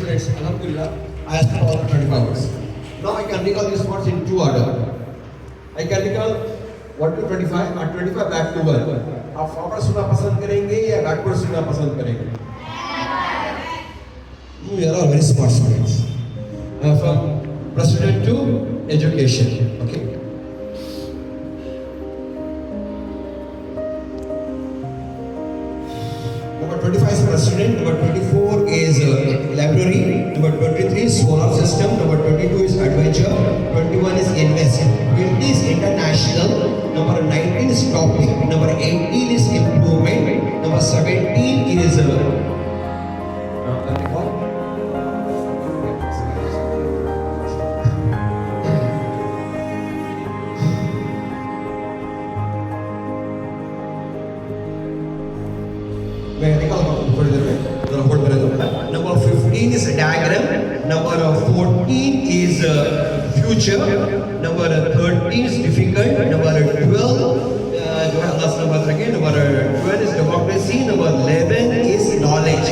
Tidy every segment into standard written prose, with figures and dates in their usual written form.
students, Alhamdulillah, I have spent all the 25 hours. Now I can recall these words in two order. I can recall 1 to 25 and 25 back to 1. आप forward सुनना पसंद करेंगे या backward सुनना पसंद करेंगे? You are all very smart students. From president to education. Okay. Number 25 is president. Number 24 is library. Number 23 is solar system. Number 22 is adventure. 21 is invest. 20 is international. Number 19 is topic. Number 18 is improvement. Number 17 is number 15 is diagram. Number 14 is future. Number 13 is difficult. Number 12 number 12 is democracy. Number 11 is knowledge.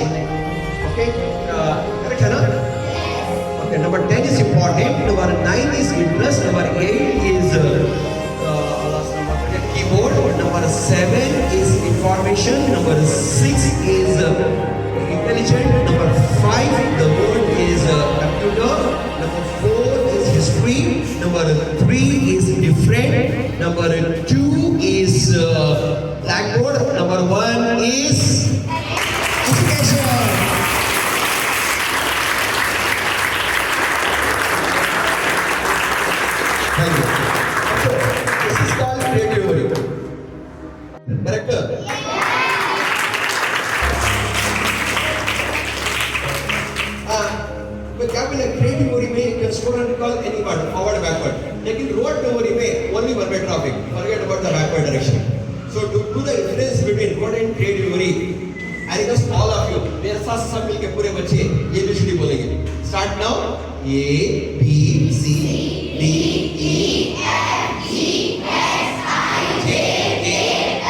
Okay, correct hai na? Okay, number 10 is important. Number 9 is interest. Number 8 is keyboard. Number 7 is information. Number 6 is intelligent. Number 5 the word is computer. Number 4 is history. Number 3 is different. Number 2 is blackboard. Number 1 is education. Thank you. So, this is called creative memory. Correct? क्या बोले creative memory में you can store and recall any word forward backward लेकिन road memory में only one way traffic forget about the backward direction. So to do the difference between road and creative memory I request all of you मेरे साथ सब मिलके पूरे बच्चे ये ABCD बोलेंगे. Start now. A B C D E F G H I J K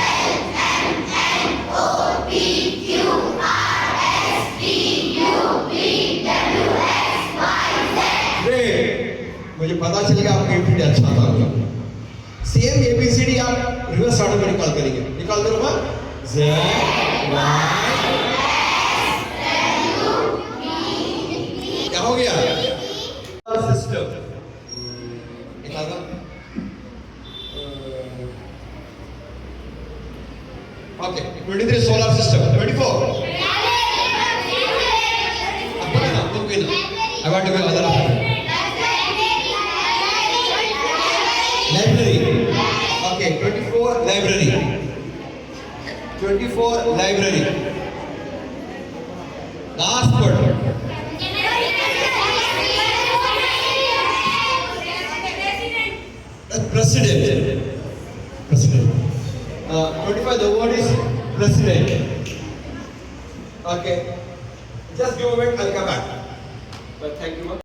L M N O P Q R S T U V W मुझे पता चल गया आपका एंट्री अच्छा था सेम एबीसीडी आप रिवर्स ऑर्डर में निकाल करेंगे. निकाल दो ना. Z Y क्या हो गया सिस्टम निकाल दो. Okay 23 solar system. 24 अब बोले ना तुम कोई ना I want to be other option. Library. Okay, 24 library. 24 library. Last word. President. President. 25 the word is president. Okay. Just give a moment, I'll come back. But thank you.